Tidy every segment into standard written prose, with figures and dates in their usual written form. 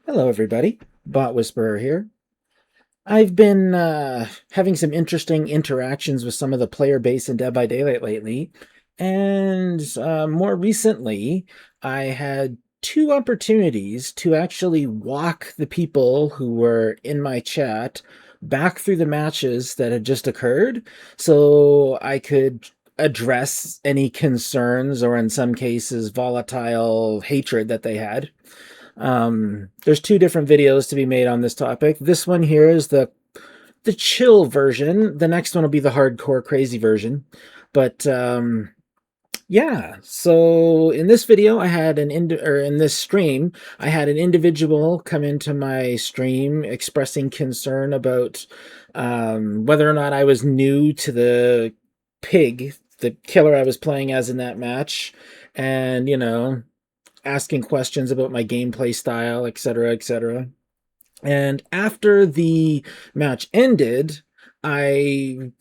Hello, everybody. Bot Whisperer here. I've been having some interesting interactions with some of the player base in Dead by Daylight lately, and more recently, I had two opportunities to actually walk the people who were in my chat back through the matches that had just occurred, so I could address any concerns or, in some cases, volatile hatred that they had. There's two different videos to be made on this topic. This one here is the chill version. The next one will be the hardcore crazy version. But yeah, so in this video, I had in this stream, I had an individual come into my stream expressing concern about whether or not I was new to the pig, the killer I was playing as in that match, and asking questions about my gameplay style, etc., etc. And after the match ended, I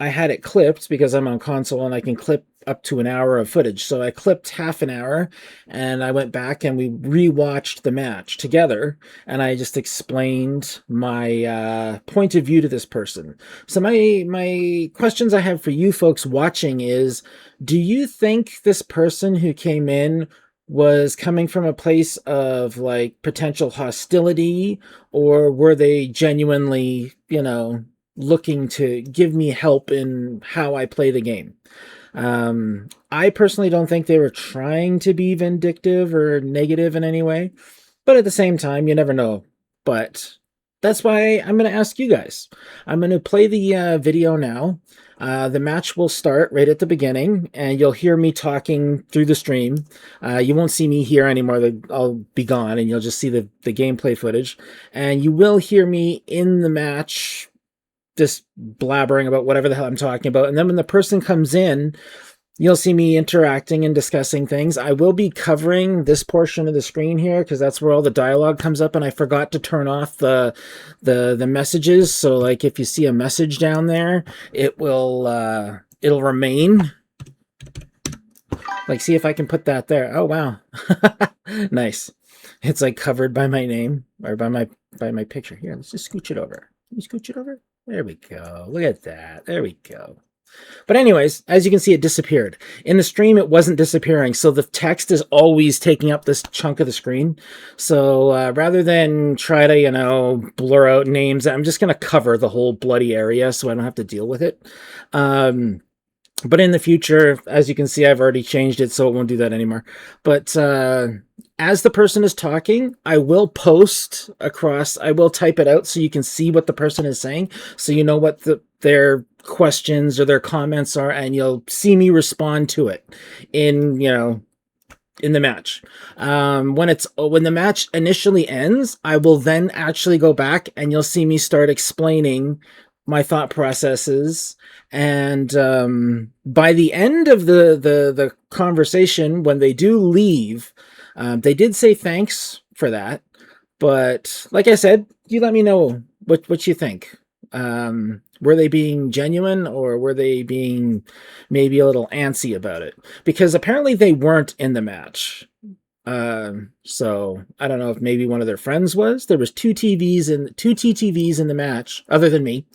I had it clipped because I'm on console and I can clip up to an hour of footage. So I clipped half an hour and I went back and we rewatched the match together and I just explained my point of view to this person. So my questions I have for you folks watching is, do you think this person who came in was coming from a place of like potential hostility, or were they genuinely, looking to give me help in how I play the game? I personally don't think they were trying to be vindictive or negative in any way, but at the same time, you never know. But that's why I'm going to ask you guys. I'm going to play the video now. The match will start right at the beginning, and you'll hear me talking through the stream. You won't see me here anymore. I'll be gone, and you'll just see the gameplay footage. And you will hear me in the match just blabbering about whatever the hell I'm talking about. And then when the person comes in, you'll see me interacting and discussing things. I will be covering this portion of the screen here because that's where all the dialogue comes up, and I forgot to turn off the messages. So like if you see a message down there, it'll remain. Like, see if I can put that there. Oh wow. Nice. It's like covered by my name or by my picture. Here, let's just scooch it over. Can you scooch it over? There we go. Look at that. There we go. But anyways, as you can see, it disappeared. In the stream, it wasn't disappearing, so the text is always taking up this chunk of the screen. So rather than try to, blur out names, I'm just going to cover the whole bloody area so I don't have to deal with it. But in the future, as you can see, I've already changed it, so it won't do that anymore. But as the person is talking, I will post across, I will type it out so you can see what the person is saying, so you know what their questions or their comments are, and you'll see me respond to it in the match. When the match initially ends, I will then actually go back and you'll see me start explaining my thought processes. And by the end of the conversation, when they do leave, they did say thanks for that. But like I said, you let me know what you think. Were they being genuine, or were they being maybe a little antsy about it? Because apparently they weren't in the match. So I don't know if maybe one of their friends was. There was two TTVs in the match, other than me,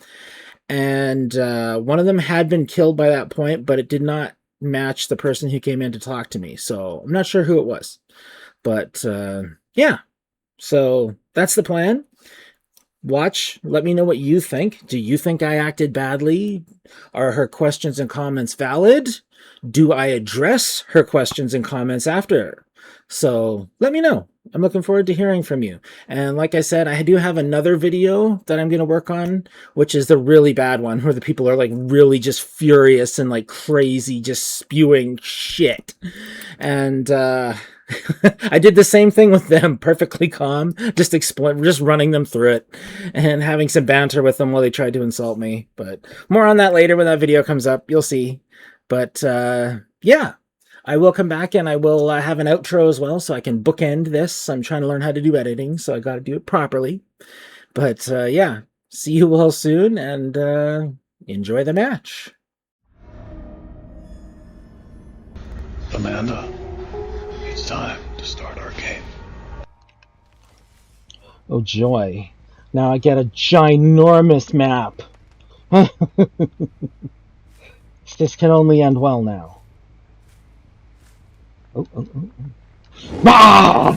and one of them had been killed by that point, but it did not match the person who came in to talk to me. So I'm not sure who it was, but yeah. So that's the plan. Watch, let me know what you think. Do you think I acted badly? Are her questions and comments valid? Do I address her questions and comments after? So let me know. I'm looking forward to hearing from you. And like I said, I do have another video that I'm going to work on, which is the really bad one where the people are like really just furious and like crazy, just spewing shit. And I did the same thing with them, perfectly calm, just running them through it and having some banter with them while they tried to insult me. But more on that later when that video comes up. You'll see. But yeah, I will come back and I will have an outro as well so I can bookend this. I'm trying to learn how to do editing, so I got to do it properly. But yeah, see you all soon, and enjoy the match. Amanda, it's time to start our game. Oh joy. Now I get a ginormous map. This can only end well now. Oh. Ah!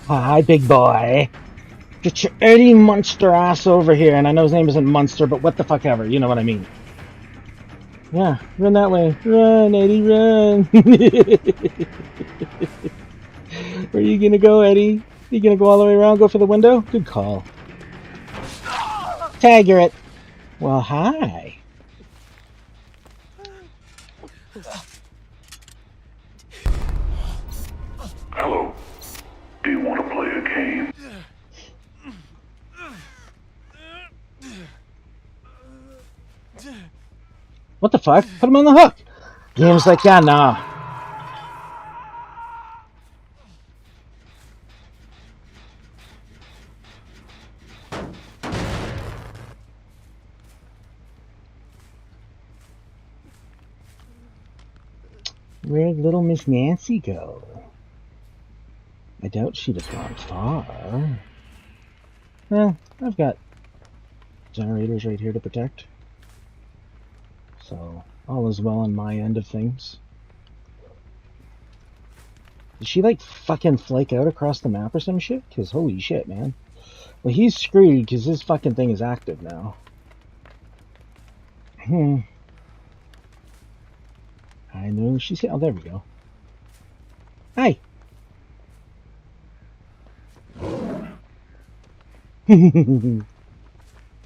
Hi, big boy. Get your Eddie Munster ass over here. And I know his name isn't Munster, but what the fuck ever. You know what I mean. Yeah, run that way. Run, Eddie, run. Where are you gonna go, Eddie? You gonna go all the way around, go for the window? Good call. Tag, you're it. Well, hi. Hello. Do you want to play a game? What the fuck? Put him on the hook. Games like that, nah. Where'd little Miss Nancy go? I doubt she'd have gone far. Well, I've got generators right here to protect. So, all is well on my end of things. Did she, like, fucking flake out across the map or some shit? Because holy shit, man. Well, he's screwed because his fucking thing is active now. I know she's... Oh, there we go. Hi!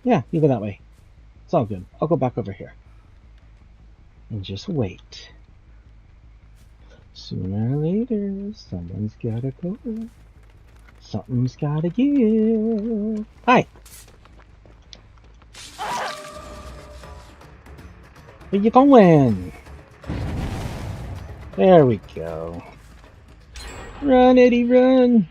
Yeah, you go that way. It's all good. I'll go back over here. And just wait. Sooner or later, someone's gotta go. Something's gotta give. Hi! Where you going? There we go. Run, Eddie, run!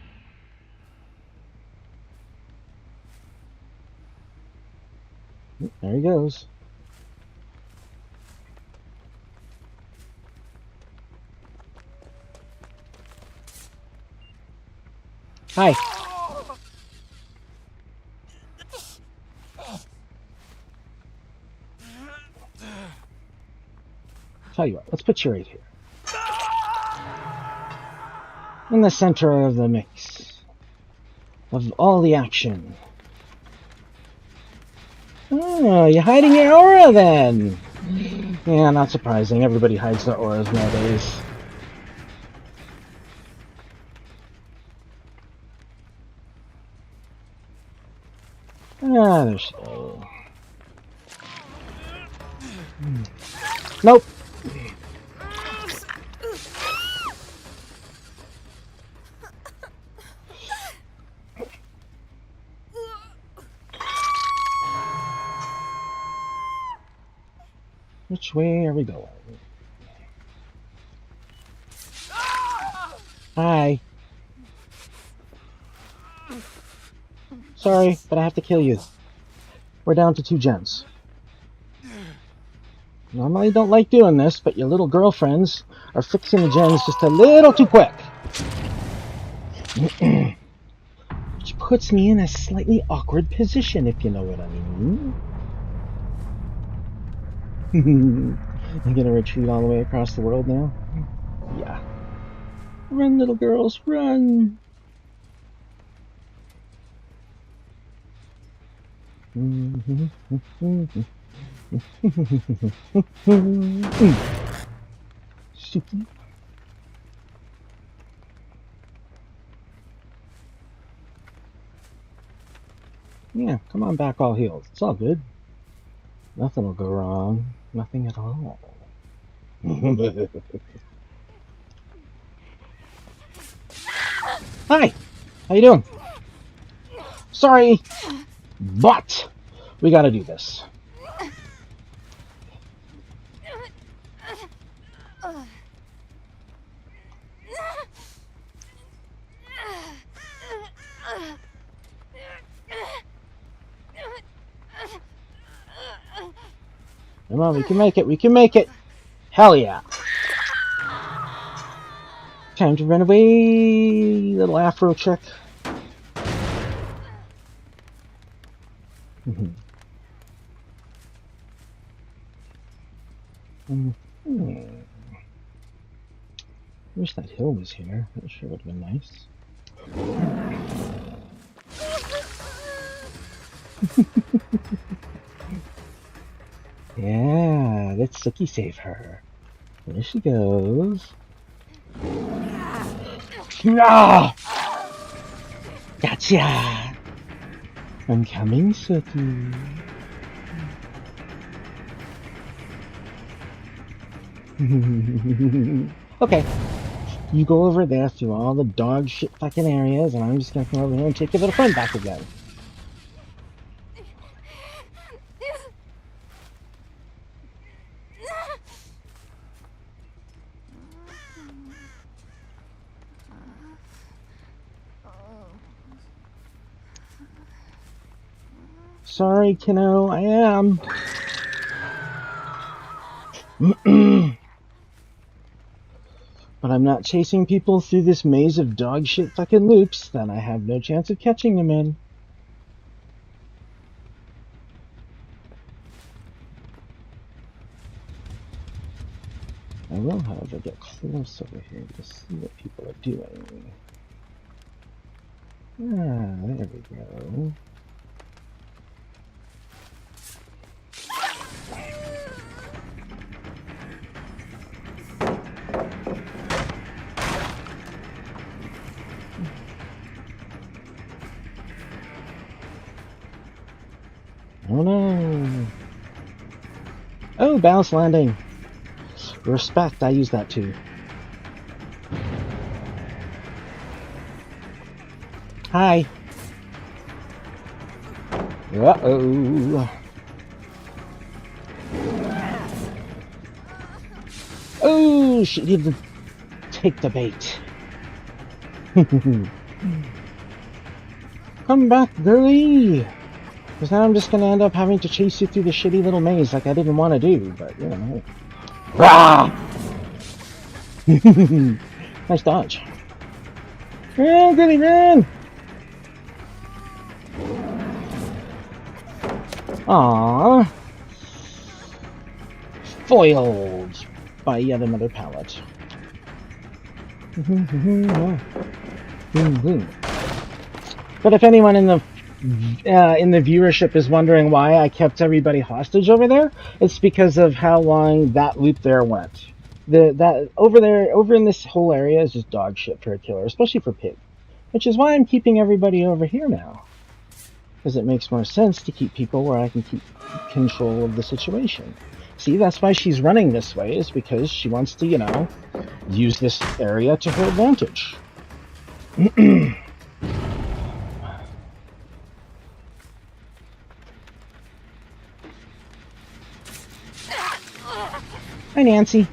There he goes. Hi. Tell you what, let's put you right here. In the center of the mix. Of all the action. Oh, you're hiding your aura then! Yeah, not surprising. Everybody hides their auras nowadays. Ah, there's... Oh. Nope! Which way are we going? Hi. Sorry, but I have to kill you. We're down to 2 gens. Normally don't like doing this, but your little girlfriends are fixing the gens just a little too quick. Which puts me in a slightly awkward position, if you know what I mean. I'm gonna retreat all the way across the world now? Yeah. Run, little girls, run! Suki. Yeah, come on back all healed. It's all good. Nothing will go wrong. Nothing at all. Hi! How you doing? Sorry, but we gotta do this. Come on, we can make it, we can make it! Hell yeah! Time to run away, little afro chick. Wish that hill was here. That sure would have been nice. Yeah, let Sookie save her. There she goes. Ah! Gotcha! I'm coming, Sookie. Okay. You go over there through all the dog shit fucking areas, and I'm just gonna come over here and take your little friend back again. Sorry, kiddo, I am. But I'm not chasing people through this maze of dog shit fucking loops that I have no chance of catching them in. I will, however, get close over here to see what people are doing. Ah, there we go. Oh no! Oh, bounce landing! Respect, I use that too. Hi! Uh-oh! Oh, she didn't take the bait. Come back, girlie! Because now I'm just going to end up having to chase you through the shitty little maze like I didn't want to do, but, you know. Rah! Nice dodge. Oh, goody man! Aww. Foiled by yet another pallet. But if anyone in the viewership is wondering why I kept everybody hostage over there, it's because of how long that loop there went. That over in this whole area is just dog shit for a killer, especially for pig. Which is why I'm keeping everybody over here now. Because it makes more sense to keep people where I can keep control of the situation. See, that's why she's running this way, is because she wants to, you know, use this area to her advantage. Hi, Nancy.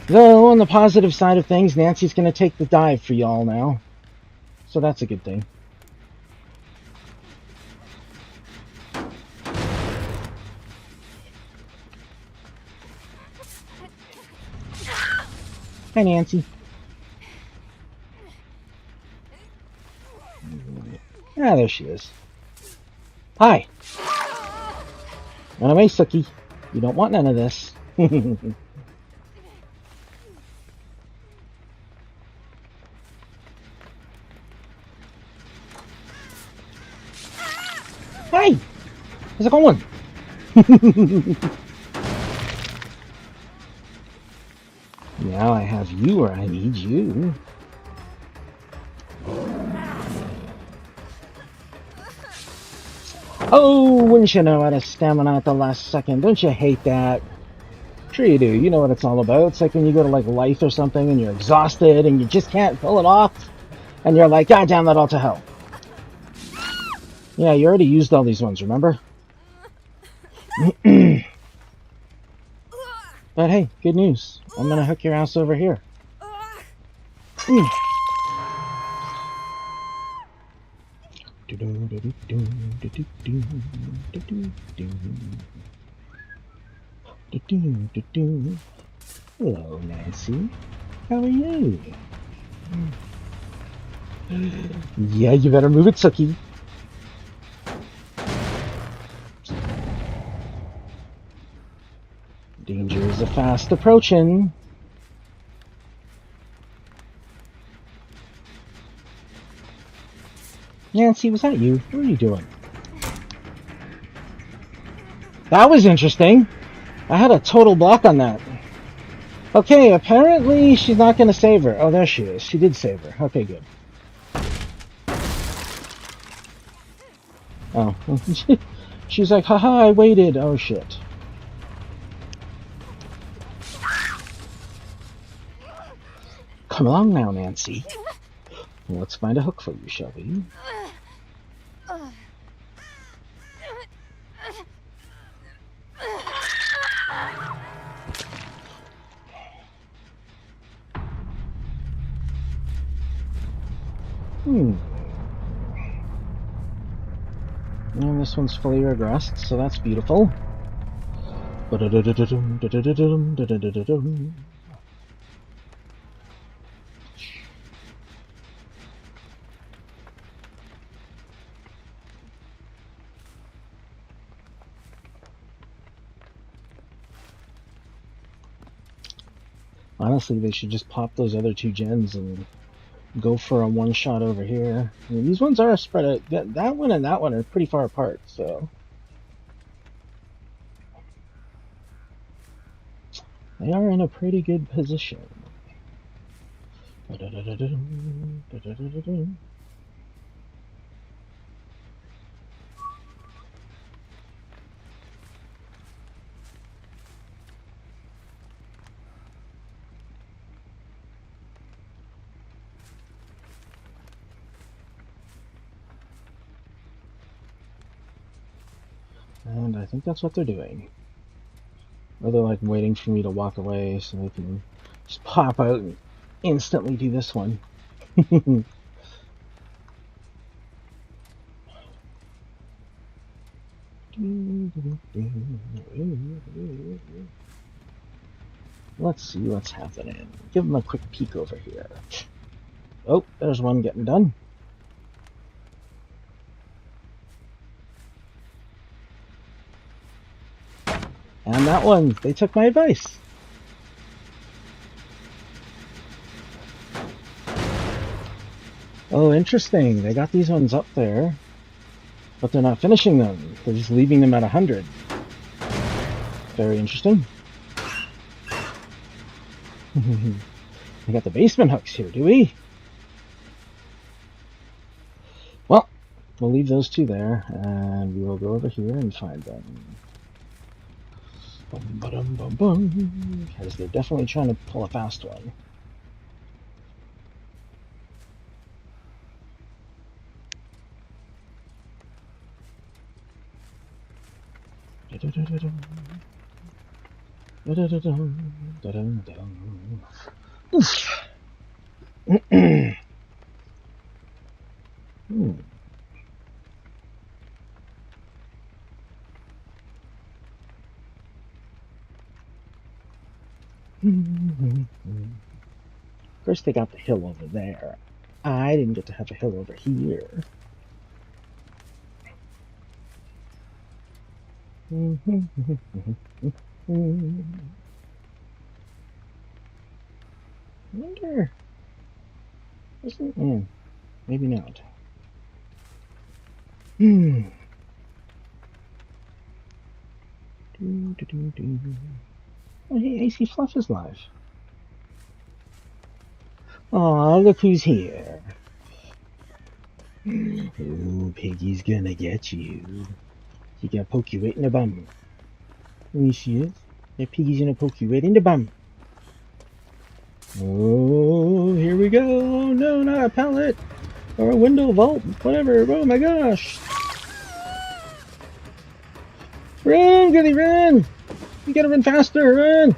Though, on the positive side of things, Nancy's going to take the dive for y'all now. So that's a good thing. Hi, Nancy. Ah, there she is. Hi. Run away, Sookie. You don't want none of this. Hi! How's it going? Now I have you where I need you. Oh, wouldn't you know, out of stamina at the last second. Don't you hate that? Sure you do. You know what it's all about. It's like when you go to like Life or something and you're exhausted and you just can't pull it off. And you're like, God damn that all to hell. Yeah, you already used all these ones, remember? But hey, good news. I'm gonna hook your ass over here. Hello, Nancy. How are you? Yeah, you better move it, Sookie. a fast approaching. Nancy, was that you? What are you doing? That was interesting. I had a total block on that. Okay, apparently she's not going to save her. Oh, there she is. She did save her. Okay, good. Oh. She's like, haha, I waited. Oh, shit. Come along now, Nancy. Let's find a hook for you, shall we? And this one's fully regressed, so that's beautiful. Honestly, they should just pop those other two gens and go for a one-shot over here. I mean, these ones are spread out. That one and that one are pretty far apart, so they are in a pretty good position. And I think that's what they're doing. Or they're like waiting for me to walk away so they can just pop out and instantly do this one. Let's see what's happening. Give them a quick peek over here. Oh, there's one getting done. And that one, they took my advice. Oh, interesting. They got these ones up there, but they're not finishing them. They're just leaving them at 100. Very interesting. We got the basement hooks here, do we? Well, we'll leave those two there, and we will go over here and find them. Because they're definitely trying to pull a fast one. Of course, they got the hill over there. I didn't get to have a hill over here. I wonder. Isn't maybe not. Oh, hey, AC Fluff is live. Aw, look who's here. Oh, Piggy's gonna get you. She gonna poke you right in the bum. There she is. That Piggy's gonna poke you right in the bum. Oh, here we go. Oh, no, not a pallet. Or a window vault. Whatever. Oh my gosh. Run, Goody, run. You gotta run faster. Run.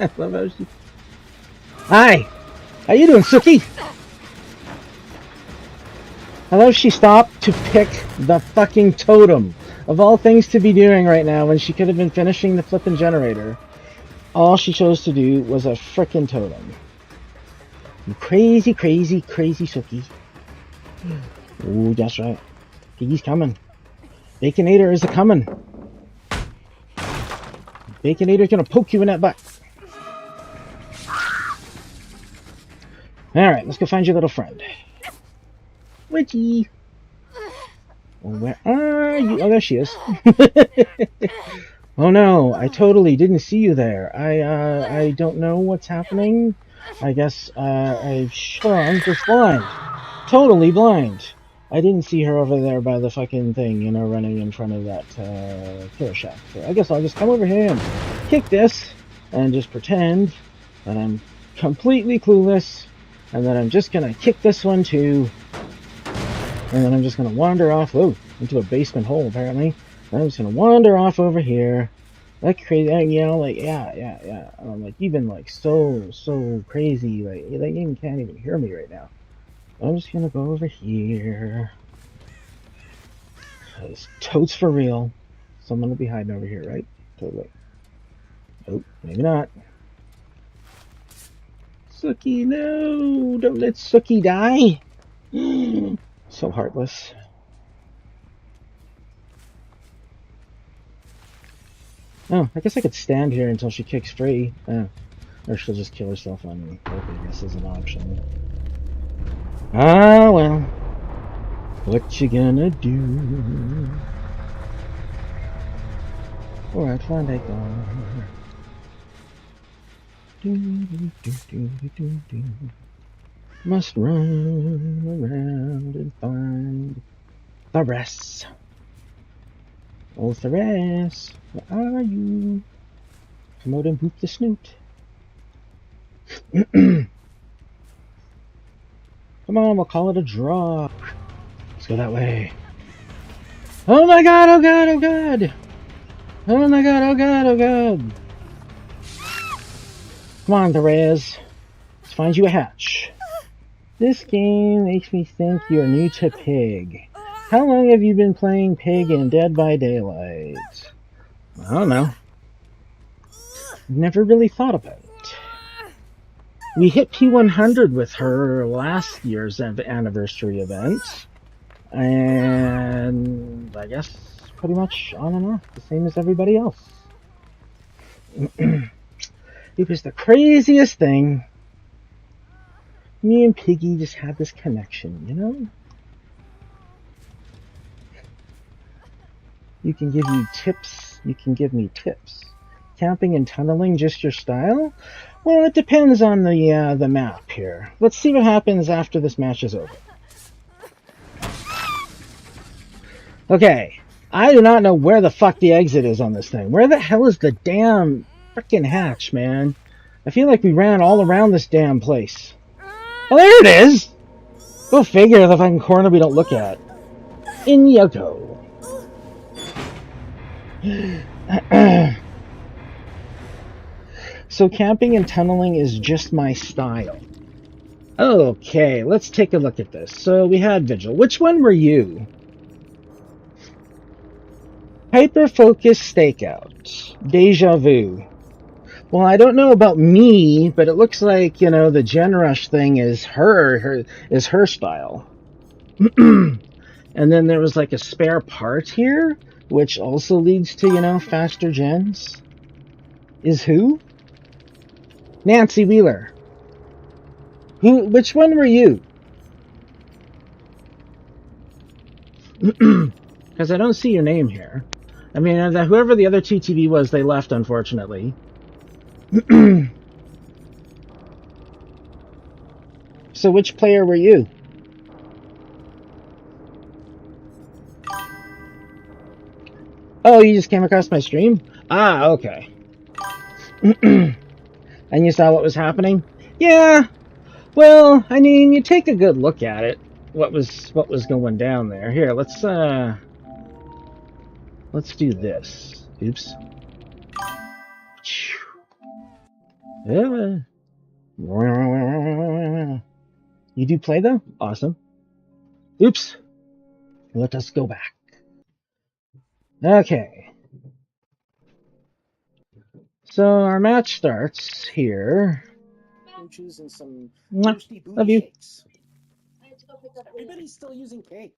I love how she... Hi. How you doing, Sookie? I love she stopped to pick the fucking totem. Of all things to be doing right now when she could have been finishing the flippin' generator, all she chose to do was a frickin' totem. You crazy, crazy, crazy Sookie. Oh, that's right. Piggy's coming. Baconator is a coming. Baconator's gonna poke you in that butt. Alright, let's go find your little friend. Witchy! Where are you? Oh, there she is. Oh no, I totally didn't see you there. I don't know what's happening. I guess, I'm just blind. Totally blind. I didn't see her over there by the fucking thing, you know, running in front of that, killer shack. So I guess I'll just come over here and kick this, and just pretend that I'm completely clueless, and that I'm just gonna kick this one too, and then I'm just gonna wander off, into a basement hole apparently. I'm just gonna wander off over here. Like crazy, you know, like, yeah. Like, even like so crazy, like they even can't even hear me right now. I'm just gonna go over here. It's totes for real. Someone will be hiding over here, right? Totally. Oh, maybe not. Sookie, no! Don't let Sookie die! So heartless. Oh, I guess I could stand here until she kicks free. Oh. Or she'll just kill herself on me. That, I guess, is an option. Ah, well. What you gonna do? Or I'd find a car. Must run around and find the rest. Oh, Therese, where are you? Come out and boot the snoot. Come on, we'll call it a draw. Let's go that way. Oh my god, oh god, oh god! Oh my god, oh god, oh god! Come on, Therese. Let's find you a hatch. This game makes me think you're new to Pig. How long have you been playing Pig in Dead by Daylight? I don't know. Never really thought about it. We hit P100 with her last year's anniversary event. And I guess pretty much on and off, the same as everybody else. It was the craziest thing. Me and Piggy just had this connection, you know? You can give you tips, you can give me tips. Camping and tunneling just your style? Well, it depends on the map here. Let's see what happens after this match is over. Okay, I do not know where the fuck the exit is on this thing. Where the hell is the damn frickin' hatch, man? I feel like we ran all around this damn place. Oh, there it is! Go figure, the fucking corner we don't look at. In you go. So camping and tunneling is just my style. Okay, let's take a look at this. So we had Vigil. Which one were you? Hyper-focus stakeout. Deja vu. Well, I don't know about me, but it looks like, you know, the Gen Rush thing is her style. And then there was like a spare part here, which also leads to, you know, faster gens. Is who? Nancy Wheeler. Which one were you? Because I don't see your name here. I mean, whoever the other TTV was, they left, unfortunately. So which player were you? Oh, you just came across my stream? Ah, okay. And you saw what was happening? Yeah. Well, I mean, you take a good look at it. What was going down there? Here, let's do this. Oops. You do play though? Awesome. Oops. Let us go back. Okay. So our match starts here. I'm choosing some toasty booty shakes. Everybody's still using cake.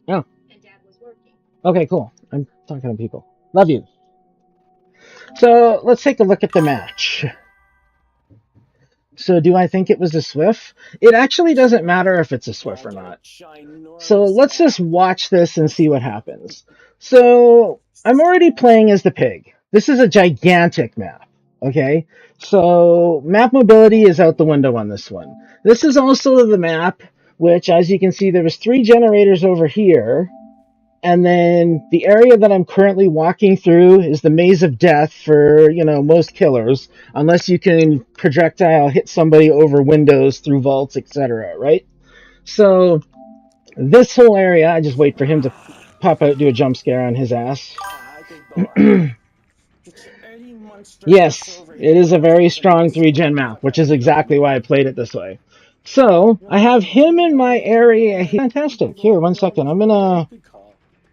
Oh. Okay, cool. I'm talking to people. Love you. So let's take a look at the match. So do I think it was a Swift? It actually doesn't matter if it's a Swift or not. So let's just watch this and see what happens. So I'm already playing as the pig. This is a gigantic map. Okay, so map mobility is out the window on this one. This is also the map which, as you can see, there was 3 generators over here. And then the area that I'm currently walking through is the maze of death for, most killers, unless you can projectile hit somebody over windows, through vaults, etc., right? So this whole area, I just wait for him to pop out, do a jump scare on his ass. Yes, it is a very strong 3-gen map, which is exactly why I played it this way. So I have him in my area. Fantastic. Here, 1 second. I'm gonna...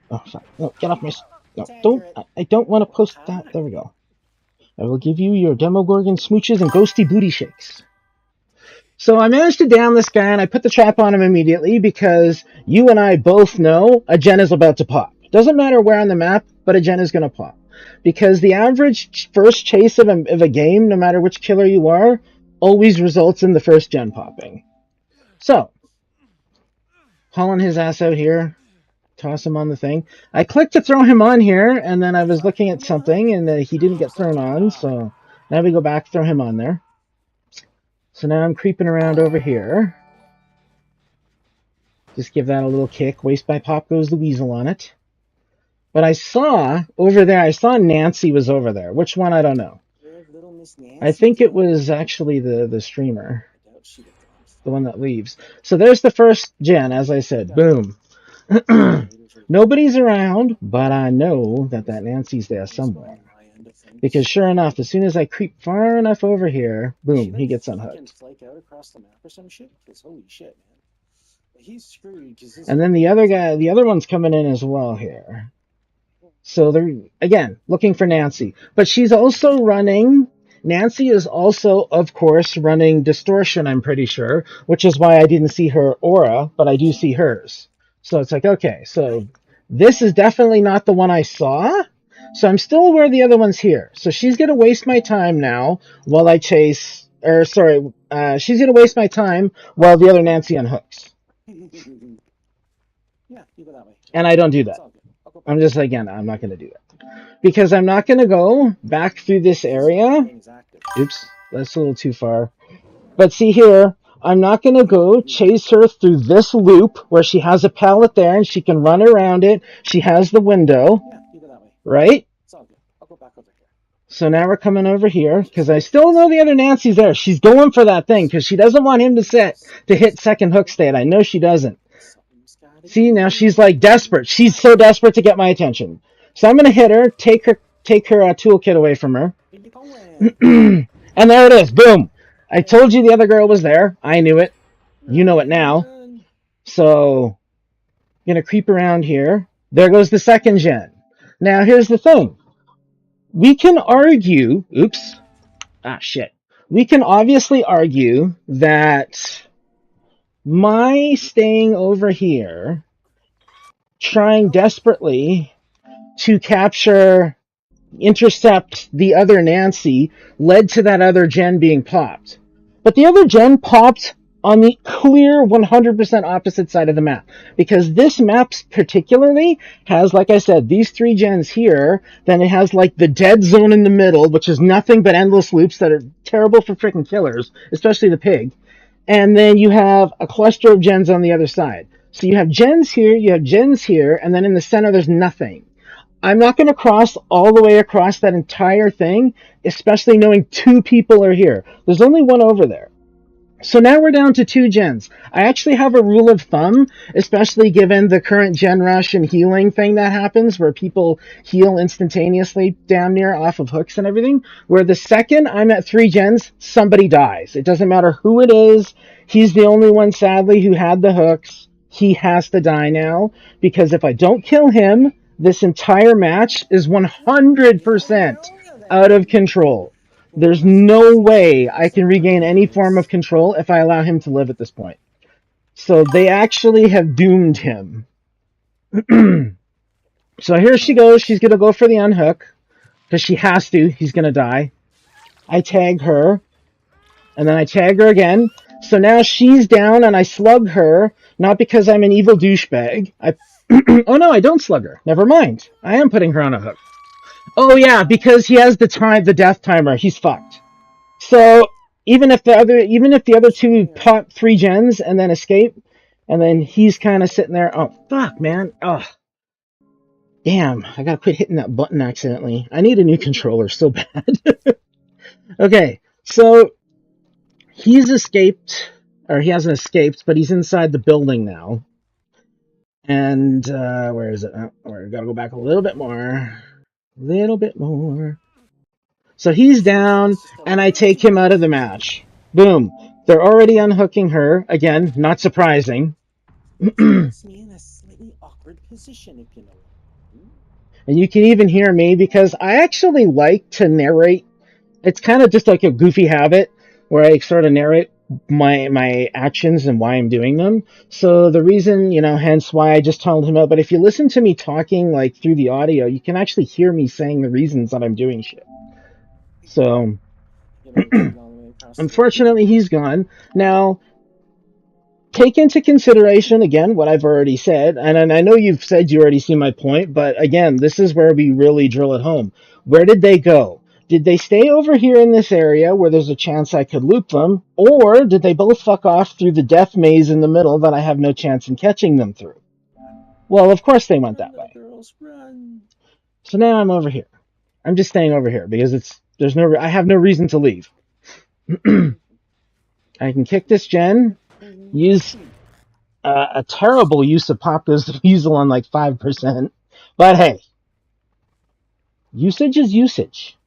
Oh, sorry. No, get off my... No, don't... I don't want to post that. There we go. I will give you your Demogorgon smooches and ghosty booty shakes. So I managed to down this guy, and I put the trap on him immediately because you and I both know a gen is about to pop. Doesn't matter where on the map, but a gen is going to pop. Because the average first chase of a game, no matter which killer you are, always results in the first gen popping. So, hauling his ass out here, toss him on the thing. I clicked to throw him on here, and then I was looking at something, and he didn't get thrown on, so now we go back, throw him on there. So now I'm creeping around over here. Just give that a little kick. Waste by pop goes the weasel on it. But I saw over there, I saw Nancy was over there. Which one, I don't know. I think it was actually the streamer. The one that leaves. So there's the first gen, as I said. Boom. Nobody's around, but I know that Nancy's there somewhere. Because sure enough, as soon as I creep far enough over here, boom, he gets unhooked. And then the other guy, the other one's coming in as well here. So they're, again, looking for Nancy. But she's also running, Nancy is also, of course, running distortion, I'm pretty sure, which is why I didn't see her aura, but I do see hers. So it's like, okay, so this is definitely not the one I saw. So I'm still aware the other one's here. So she's going to waste my time now while I chase, she's going to waste my time while the other Nancy unhooks. And I don't do that. I'm just, again, I'm not going to do that. Because I'm not going to go back through this area. Oops, that's a little too far. But see here, I'm not going to go chase her through this loop where she has a pallet there and she can run around it. She has the window. Right? So now we're coming over here because I still know the other Nancy's there. She's going for that thing because she doesn't want him to hit second hook state. I know she doesn't. See, now she's like desperate. She's so desperate to get my attention. So I'm going to hit her, take her toolkit away from her. And there it is. Boom. I told you the other girl was there. I knew it. You know it now. So I'm going to creep around here. There goes the second gen. Now here's the thing. We can argue, we can obviously argue that my staying over here, trying desperately to intercept the other Nancy, led to that other gen being popped. But the other gen popped on the clear 100% opposite side of the map. Because this map particularly has, like I said, these 3 gens here. Then it has like the dead zone in the middle, which is nothing but endless loops that are terrible for freaking killers, especially the pig. And then you have a cluster of gens on the other side. So you have gens here, you have gens here, and then in the center there's nothing. I'm not going to cross all the way across that entire thing, especially knowing 2 people are here. There's only one over there. So now we're down to 2 gens. I actually have a rule of thumb, especially given the current gen rush and healing thing that happens, where people heal instantaneously damn near off of hooks and everything, where the second I'm at 3 gens, somebody dies. It doesn't matter who it is. He's the only one, sadly, who had the hooks. He has to die now, because if I don't kill him, this entire match is 100% out of control. There's no way I can regain any form of control if I allow him to live at this point. So they actually have doomed him. So here she goes. She's going to go for the unhook because she has to. He's going to die. I tag her, and then I tag her again. So now she's down, and I slug her, not because I'm an evil douchebag. Oh no, I don't slug her. Never mind. I am putting her on a hook. Oh yeah, because he has the death timer. He's fucked. So even if the other two pop 3 gens and then escape, and then he's kind of sitting there. Oh fuck, man. Oh damn, I gotta quit hitting that button accidentally. I need a new controller so bad. Okay, so he's escaped, or he hasn't escaped, but he's inside the building now. And where is it? Oh, we gotta go back a little bit more. So he's down, and I take him out of the match. Boom. They're already unhooking her. Again, not surprising. Puts me in a slightly awkward position, if you know. And you can even hear me because I actually like to narrate. It's kind of just like a goofy habit where I sort of narrate my actions and why I'm doing them. So the reason, hence why I just told him out. But if you listen to me talking like through the audio, you can actually hear me saying the reasons that I'm doing shit. So unfortunately, he's gone. Now, take into consideration, again, what I've already said, and I know you've said you already see my point, but again, this is where we really drill it home. Where did they go? Did they stay over here in this area where there's a chance I could loop them, or did they both fuck off through the death maze in the middle that I have no chance in catching them through? Well, of course they went that way. Girls, run. So now I'm over here. I'm just staying over here because I have no reason to leave. I can kick this gen, use a terrible use of Pop Goes the Weasel on like 5%. But hey, usage is usage.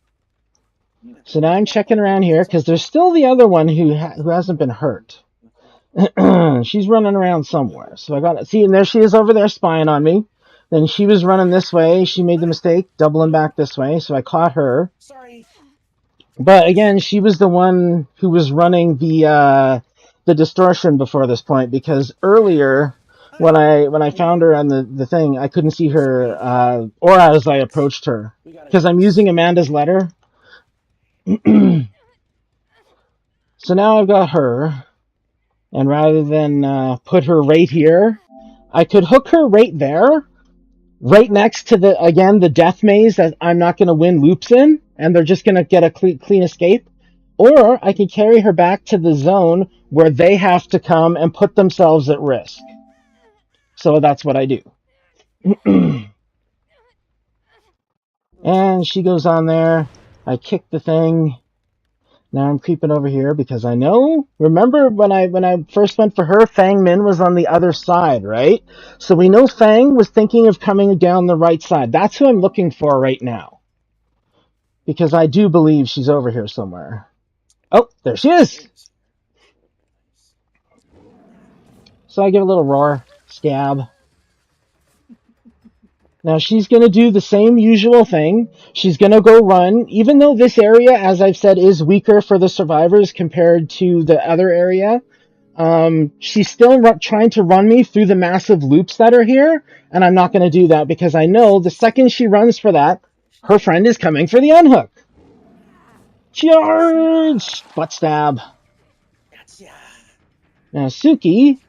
So now I'm checking around here because there's still the other one who hasn't been hurt. She's running around somewhere. So I got to see, and there she is over there spying on me. Then she was running this way. She made the mistake doubling back this way. So I caught her. Sorry. But again, she was the one who was running the distortion before this point, because earlier when I found her on the thing, I couldn't see her or as I approached her because I'm using Amanda's letter. So now I've got her, and rather than put her right here, I could hook her right there, right next to the death maze that I'm not going to win loops in, and they're just going to get a clean escape. Or I could carry her back to the zone where they have to come and put themselves at risk. So that's what I do. And she goes on there. I kick the thing. Now I'm creeping over here because I know. Remember when I first went for her, Fang Min was on the other side, right? So we know Fang was thinking of coming down the right side. That's who I'm looking for right now. Because I do believe she's over here somewhere. Oh, there she is. So I give a little roar, stab. Now she's going to do the same usual thing. She's going to go run, even though this area, as I've said, is weaker for the survivors compared to the other area. She's still trying to run me through the massive loops that are here, and I'm not going to do that because I know the second she runs for that, her friend is coming for the unhook. Charge! Butt stab. Now Suki,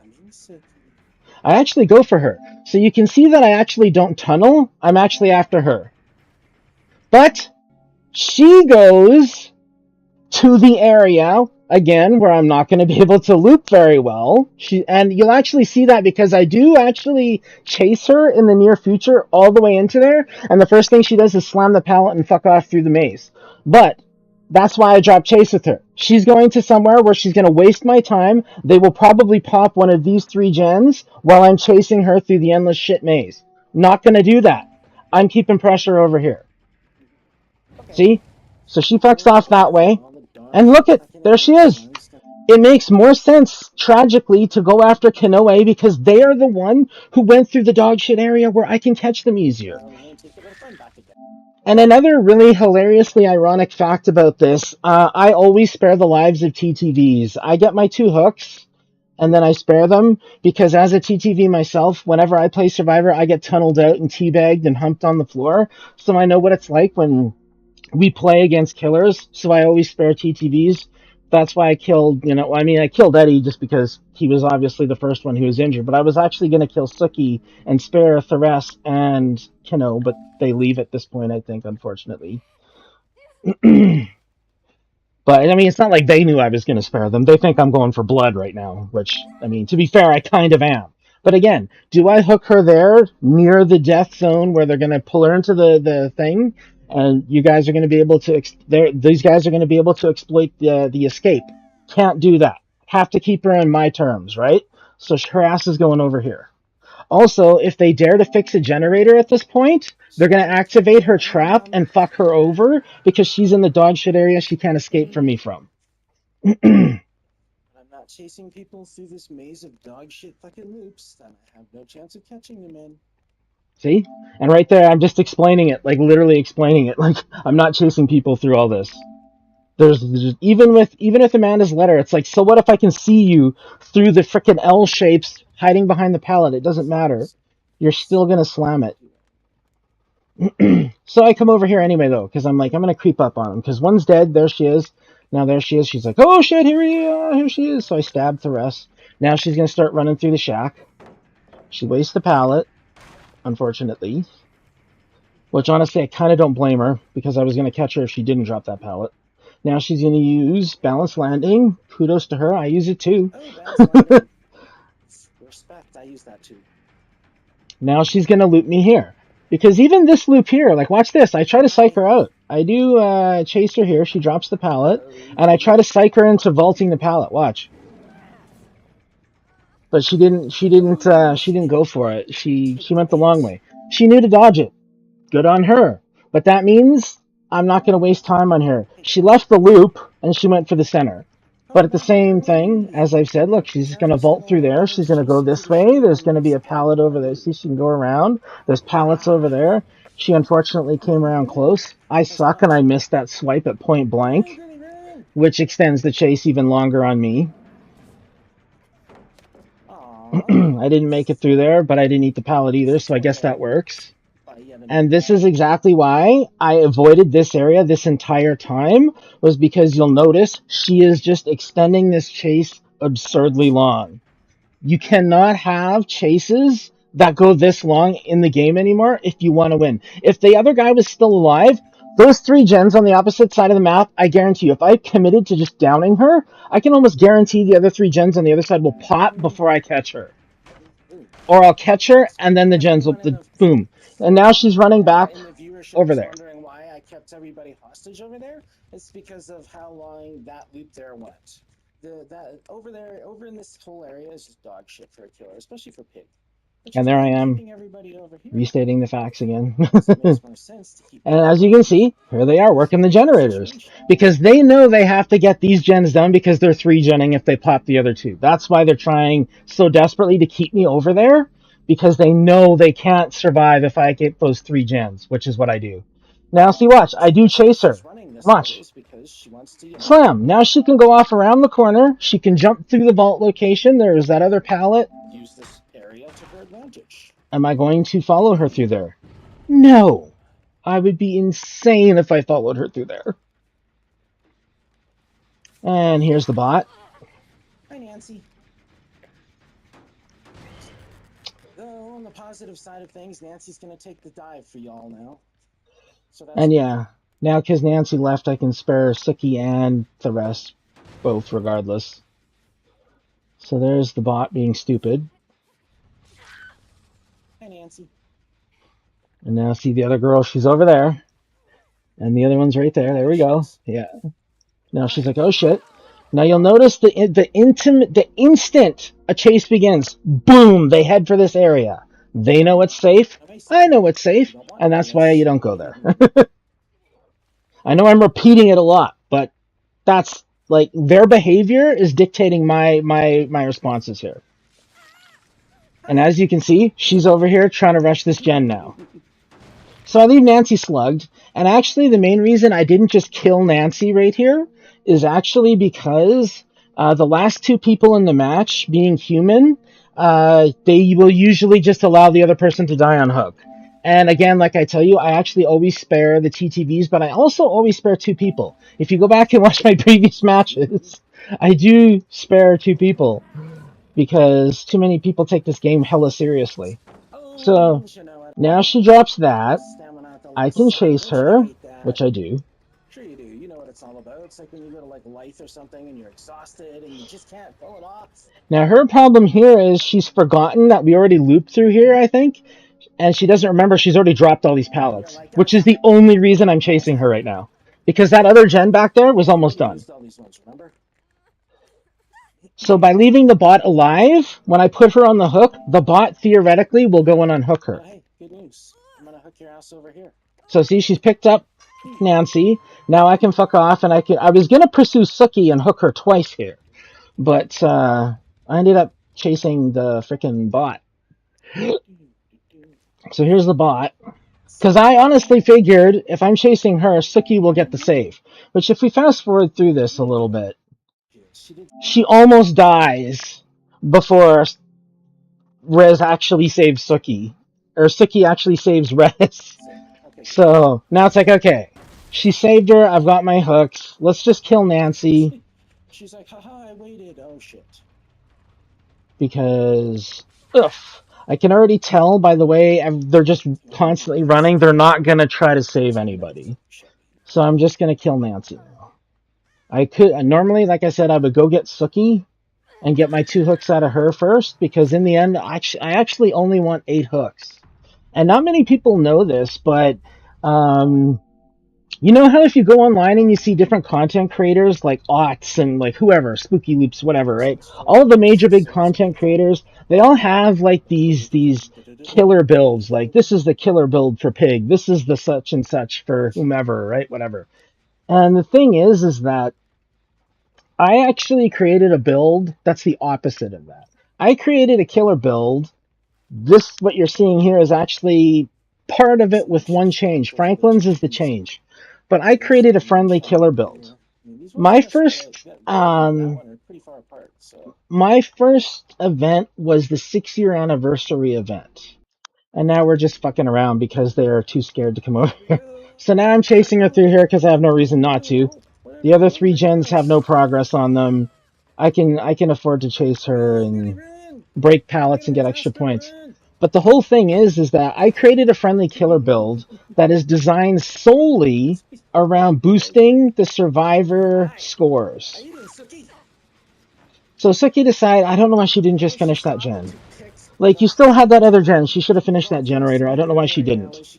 I actually go for her. So you can see that I actually don't tunnel. I'm actually after her. But she goes to the area, again, where I'm not going to be able to loop very well. And you'll actually see that because I do actually chase her in the near future all the way into there. And the first thing she does is slam the pallet and fuck off through the maze. But that's why I drop chase with her. She's going to somewhere where she's going to waste my time. They will probably pop one of these 3 gens while I'm chasing her through the endless shit maze. Not going to do that. I'm keeping pressure over here. See? So she fucks off that way. And look there she is. It makes more sense, tragically, to go after Kanoe because they are the one who went through the dog shit area where I can catch them easier. And another really hilariously ironic fact about this, I always spare the lives of TTVs. I get my 2 hooks, and then I spare them because as a TTV myself, whenever I play Survivor, I get tunneled out and teabagged and humped on the floor. So I know what it's like when we play against killers. So I always spare TTVs. That's why I killed, I killed Eddie just because he was obviously the first one who was injured. But I was actually going to kill Suki and spare Therese and Kino, but they leave at this point, I think, unfortunately. But, I mean, it's not like they knew I was going to spare them. They think I'm going for blood right now, which, I mean, to be fair, I kind of am. But again, do I hook her there near the death zone where they're going to pull her into the thing? And you guys are going to be able to, these guys are going to be able to exploit the escape. Can't do that. Have to keep her on my terms, right? So her ass is going over here. Also, if they dare to fix a generator at this point, they're going to activate her trap and fuck her over because she's in the dog shit area she can't escape from me from. I'm not chasing people through this maze of dog shit fucking loops that I have no chance of catching them in. See? And right there, I'm just explaining it, like literally explaining it. Like, I'm not chasing people through all this. There's even with Amanda's letter, it's like, so what if I can see you through the frickin' L shapes hiding behind the pallet? It doesn't matter. You're still gonna slam it. So I come over here anyway, though, because I'm like, I'm gonna creep up on him. Because one's dead, there she is. Now there she is. She's like, oh shit, here she is. So I stab Therese. Now she's gonna start running through the shack. She wastes the pallet, unfortunately. Which honestly, I kind of don't blame her because I was gonna catch her if she didn't drop that pallet. Now she's going to use Balanced Landing. Kudos to her. I use it too. Oh, Balanced Landing. Respect, I use that too. Now she's going to loop me here. Because even this loop here, like watch this. I try to psych her out. I do chase her here. She drops the pallet. And I try to psych her into vaulting the pallet. Watch. But she didn't go for it. She went the long way. She knew to dodge it. Good on her. But that means I'm not going to waste time on her. She left the loop, and she went for the center. But at the same thing, as I've said, look, she's going to vault through there. She's going to go this way. There's going to be a pallet over there. See, she can go around. There's pallets over there. She unfortunately came around close. I suck, and I missed that swipe at point blank, which extends the chase even longer on me. I didn't make it through there, but I didn't eat the pallet either, so I guess that works. And this is exactly why I avoided this area this entire time, was because you'll notice she is just extending this chase absurdly long. You cannot have chases that go this long in the game anymore if you want to win. If the other guy was still alive, those 3 gens on the opposite side of the map, I guarantee you, if I committed to just downing her, I can almost guarantee the other 3 gens on the other side will pop before I catch her. Or I'll catch her, and then the gens will, boom. And now she's running back over there. Wondering why I kept everybody hostage over there? It's because of how long that loop there went. That over in this whole area is just dog shit for a killer, especially for pig. And there I am, restating the facts again. And as you can see, here they are working the generators. Because they know they have to get these gens done because they're 3-genning if they pop the other 2. That's why they're trying so desperately to keep me over there. Because they know they can't survive if I get those 3 gens, which is what I do. Now see, watch, I do chase her. Watch. Slam. Now she can go off around the corner. She can jump through the vault location. There's that other pallet. Use this area to her advantage. Am I going to follow her through there? No. I would be insane if I followed her through there. And here's the bot. Hi, Nancy. Though, on the positive side of things, Nancy's going to take the dive for y'all now. So that's and yeah, now because Nancy left, I can spare Suki and Therese, both regardless. So there's the bot being stupid. Hi, Nancy. And now see the other girl, she's over there. And the other one's right there. There we go. Yeah. Now she's like, oh shit. Now you'll notice the instant a chase begins, boom, they head for this area. They know it's safe. I know it's safe. And that's why you don't go there. I know I'm repeating it a lot, but that's like their behavior is dictating my responses here. And as you can see, she's over here trying to rush this gen now. So I leave Nancy slugged, and actually the main reason I didn't just kill Nancy right here is actually because The last two people in the match, being human, they will usually just allow the other person to die on hook. And again, like I tell you, I actually always spare the TTVs, but I also always spare two people. If you go back and watch my previous matches, I do spare two people because too many people take this game hella seriously. Oh, So you know what? now she drops that. Stamina at the I last can second. chase Don't you her, hate that? which I do. Sure you do. You know what it's all about. It's like when you go to like Life or something and you're exhausted and you just can't pull it off. Now her problem here is she's forgotten that we already looped through here, I think, and she doesn't remember she's already dropped all these And you're pallets, like, which is ah, the only reason I'm chasing her right now. Because that other gen back there was almost done. used all these ones, remember? So by leaving the bot alive, when I put her on the hook, the bot theoretically will go and unhook her. Well, hey, good news. I'm gonna hook your ass over here. So see, she's picked up Nancy. Now I can fuck off, and I was gonna pursue Suki and hook her twice here, but I ended up chasing the freaking bot. So here's the bot. Because I honestly figured if I'm chasing her, Suki will get the save. Which, if we fast forward through this a little bit, she almost dies before Rez actually saves Suki. Or Suki actually saves Rez. So now it's like, okay, she saved her. I've got my hooks. Let's just kill Nancy. She's like, haha, I waited. Oh shit. Because, ugh. I can already tell by the way they're just constantly running, they're not going to try to save anybody. So I'm just going to kill Nancy now. I could normally, like I said, I would go get Suki and get my 2 hooks out of her first, because in the end, I actually only want 8 hooks. And not many people know this, but you know how if you go online and you see different content creators like Aughts and like whoever, Spooky Loops, whatever, right? All of the major big content creators, they all have like these killer builds. Like this is the killer build for Pig. This is the such and such for whomever, right? Whatever. And the thing is that I actually created a build that's the opposite of that. I created a killer build. This, what you're seeing here, is actually part of it with one change. Franklin's is the change. But I created a friendly killer build. My first event was the 6-year anniversary event. And now we're just fucking around because they're too scared to come over here. So now I'm chasing her through here because I have no reason not to. The other 3 gens have no progress on them. I can afford to chase her and break pallets and get extra points. But the whole thing is that I created a friendly killer build that is designed solely around boosting the survivor scores. So Suki decided, I don't know why she didn't just finish that gen. Like, you still had that other gen. She should have finished that generator. I don't know why she didn't.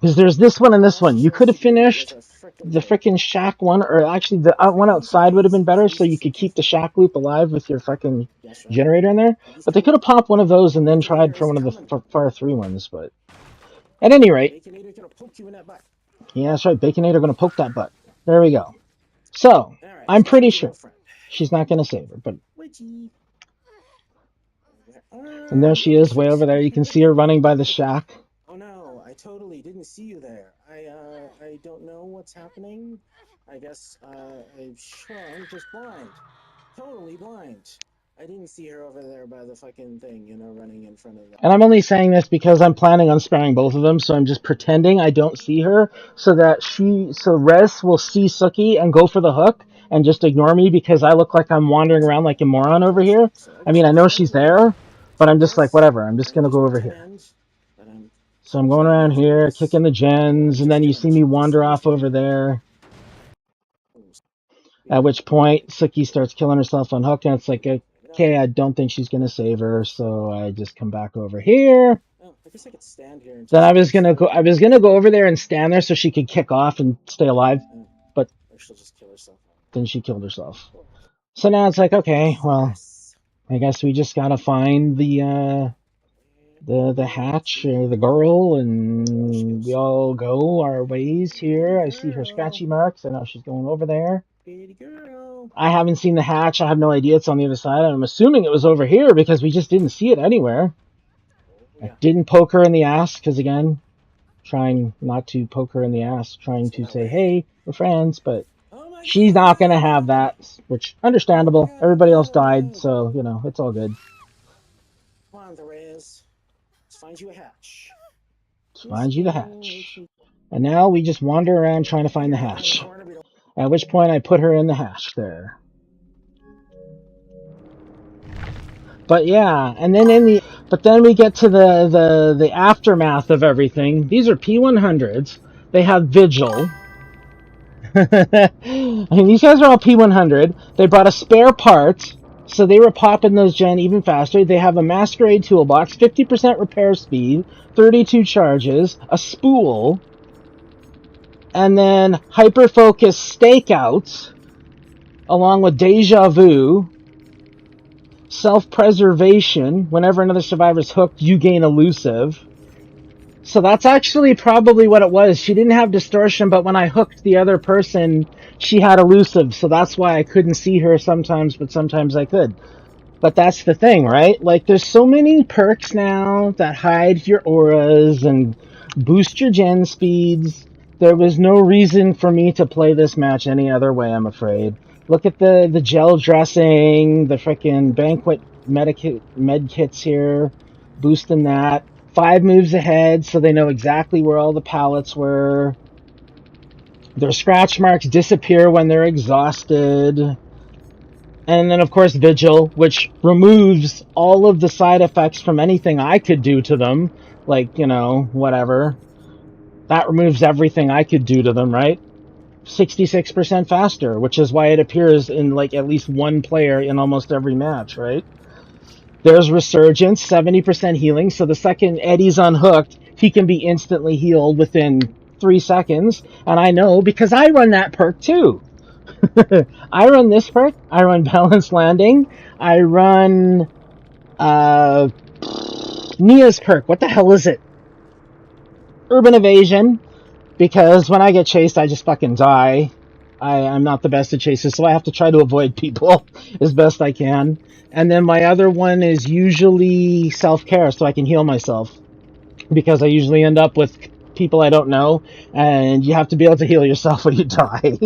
Because there's this one and this one. You could have finished the frickin' shack one, or actually the one outside would have been better, so you could keep the shack loop alive with your fucking generator in there. But they could have popped one of those and then tried for one of the far 3 ones. But at any rate, yeah, that's right. Baconator gonna poke that butt. There we go. So I'm pretty sure she's not gonna save her, but. And there she is, way over there. You can see her running by the shack. Oh no, I totally didn't see you there. I don't know what's happening. I guess, I'm just blind. Totally blind. I didn't see her over there by the fucking thing, running in front of that. And I'm only saying this because I'm planning on sparing both of them, so I'm just pretending I don't see her, so Rez will see Suki and go for the hook and just ignore me because I look like I'm wandering around like a moron over here. I mean, I know she's there, but I'm just like, whatever, I'm just gonna go over here. So I'm going around here, kicking the gens, and then you see me wander off over there. At which point, Suki starts killing herself on hook, and it's like, okay, I don't think she's gonna save her, so I just come back over here. Oh, I guess I could stand here. Then I was gonna go over there and stand there so she could kick off and stay alive, but she'll just kill herself. Then she killed herself. So now it's like, okay, well, I guess we just gotta find the hatch or the girl, and we all go our ways here. I see her scratchy marks. I know she's going over there. I haven't seen the hatch. I have no idea. It's on the other side. I'm assuming it was over here because we just didn't see it anywhere. I didn't poke her in the ass because, again, trying not to poke her in the ass, trying to say, hey, we're friends, but She's not gonna have that, which understandable. Everybody else died, so you know it's all good. Come on, Therese. Let's find you a hatch. Let's find you the hatch. And now we just wander around trying to find the hatch. At which point I put her in the hatch there. But yeah, and then then we get to the aftermath of everything. These are P100s. They have Vigil. I mean, these guys are all P100. They brought a spare part, so they were popping those gen even faster. They have a Masquerade toolbox, 50% repair speed, 32 charges, a spool, and then Hyper Focus Stakeouts, along with Deja Vu, Self-Preservation. Whenever another survivor's hooked, you gain Elusive. So that's actually probably what it was. She didn't have distortion, but when I hooked the other person, she had elusive. So that's why I couldn't see her sometimes, but sometimes I could. But that's the thing, right? Like, there's so many perks now that hide your auras and boost your gen speeds. There was no reason for me to play this match any other way, I'm afraid. Look at the gel dressing, the frickin' banquet med kits here, boosting that. 5 moves ahead, so they know exactly where all the pallets were. Their scratch marks disappear when they're exhausted. And then, of course, Vigil, which removes all of the side effects from anything I could do to them. Like, you know, whatever. That removes everything I could do to them, right? 66% faster, which is why it appears in, like, at least one player in almost every match, right? There's Resurgence, 70% healing, so the second Eddie's unhooked, he can be instantly healed within 3 seconds. And I know because I run that perk too. I run this perk, I run Balanced Landing, I run Nia's perk. What the hell is it? Urban Evasion, because when I get chased, I just fucking die. I'm not the best at chases, so I have to try to avoid people as best I can. And then my other one is usually self-care, so I can heal myself. Because I usually end up with people I don't know, and you have to be able to heal yourself when you die.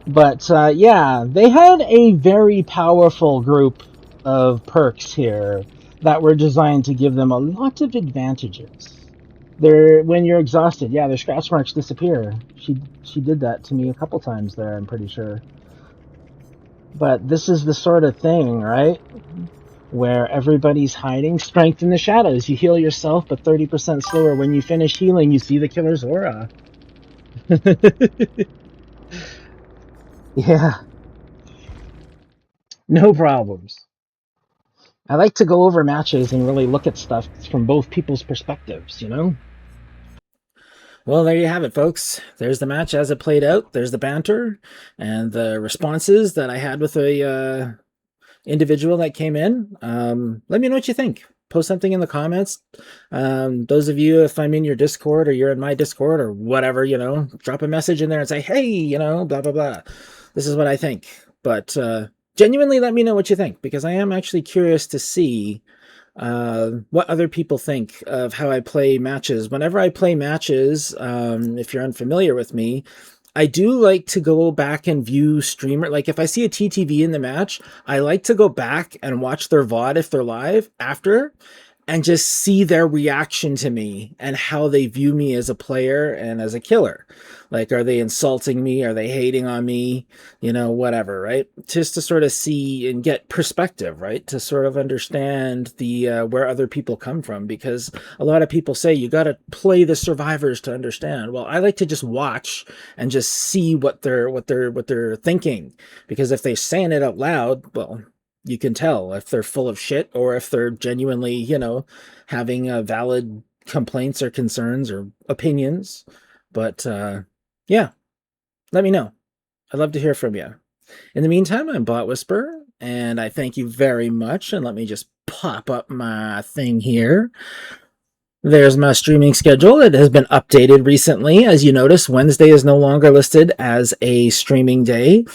But, yeah, they had a very powerful group of perks here that were designed to give them a lot of advantages. When you're exhausted, yeah, their scratch marks disappear. She did that to me a couple times there, I'm pretty sure. But this is the sort of thing, right? Where everybody's hiding. Strength in the shadows. You heal yourself, but 30% slower. When you finish healing, you see the killer's aura. Yeah. No problems. I like to go over matches and really look at stuff from both people's perspectives, you know? Well, there you have it, folks. There's the match as it played out. There's the banter and the responses that I had with a individual that came in. Let me know what you think. Post something in the comments. Those of you, if I'm in your Discord or you're in my Discord or whatever, you know, drop a message in there and say, hey, you know, blah, blah, blah. This is what I think. But genuinely let me know what you think, because I am actually curious to see what other people think of how I play matches. Whenever I play matches, if you're unfamiliar with me, I do like to go back and view streamer. Like if I see a TTV in the match, I like to go back and watch their VOD if they're live after, and just see their reaction to me and how they view me as a player and as a killer. Like, are they insulting me? Are they hating on me? You know, whatever, right? Just to sort of see and get perspective, right? To sort of understand the where other people come from, because a lot of people say you got to play the survivors to understand. Well, I like to just watch and just see what they're thinking, because if they're saying it out loud, well, you can tell if they're full of shit or if they're genuinely, you know, having valid complaints or concerns or opinions. But yeah, let me know. I'd love to hear from you. In the meantime, I'm Bot Whisperer, and I thank you very much. And let me just pop up my thing here. There's my streaming schedule. It has been updated recently. As you notice, Wednesday is no longer listed as a streaming day.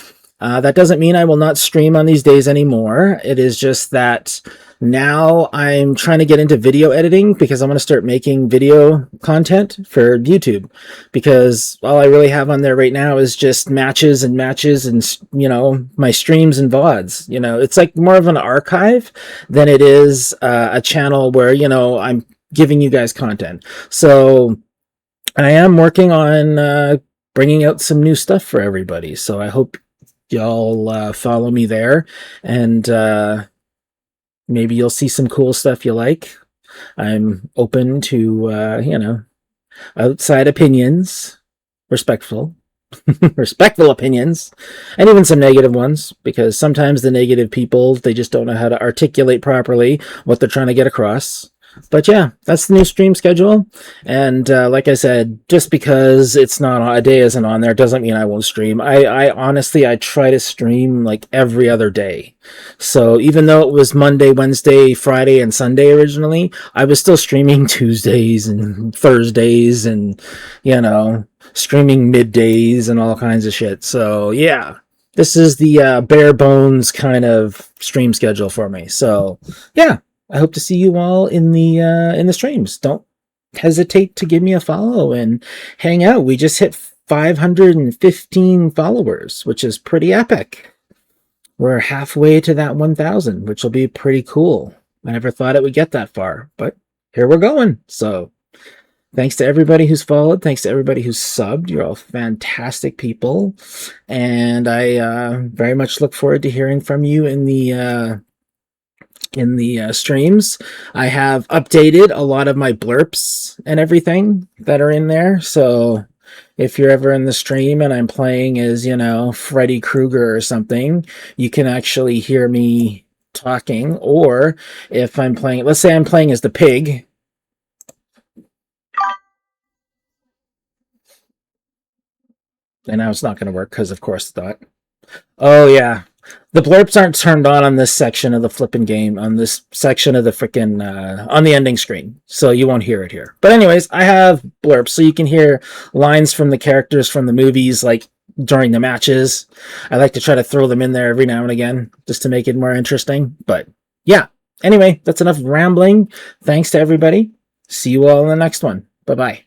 That doesn't mean I will not stream on these days anymore. It is just that Now I'm trying to get into video editing because I'm going to start making video content for YouTube, because all I really have on there right now is just matches and my streams and VODs. It's like more of an archive than it is a channel where, I'm giving you guys content. So I am working on bringing out some new stuff for everybody. So I hope y'all follow me there, and maybe you'll see some cool stuff you like. I'm open to, outside opinions, respectful, respectful opinions, and even some negative ones, because sometimes the negative people, they just don't know how to articulate properly what they're trying to get across. But yeah, that's the new stream schedule. And like I said, just because it's not a day isn't on there doesn't mean I won't stream. I honestly, I try to stream like every other day. So even though it was Monday, Wednesday, Friday, and Sunday originally, I was still streaming Tuesdays and Thursdays and, streaming middays and all kinds of shit. So yeah, this is the bare bones kind of stream schedule for me. So yeah. I hope to see you all in the streams. Don't hesitate to give me a follow and hang out. We just hit 515 followers, which is pretty epic. We're halfway to that 1,000, which will be pretty cool. I never thought it would get that far, but here we're going. So thanks to everybody who's followed. Thanks to everybody who's subbed. You're all fantastic people. And I very much look forward to hearing from you in the streams. I have updated a lot of my blurps and everything that are in there. So if you're ever in the stream and I'm playing as, Freddy Krueger or something, you can actually hear me talking. Or if I'm playing, let's say I'm playing as the pig. And now it's not going to work because, of course, thought. Oh, yeah. The blurps aren't turned on this section of the flipping game, on this section of the frickin' on the ending screen, so you won't hear it here. But anyways, I have blurps, so you can hear lines from the characters from the movies, like during the matches. I like to try to throw them in there every now and again, just to make it more interesting. But yeah, anyway, that's enough rambling. Thanks to everybody. See you all in the next one. Bye-bye.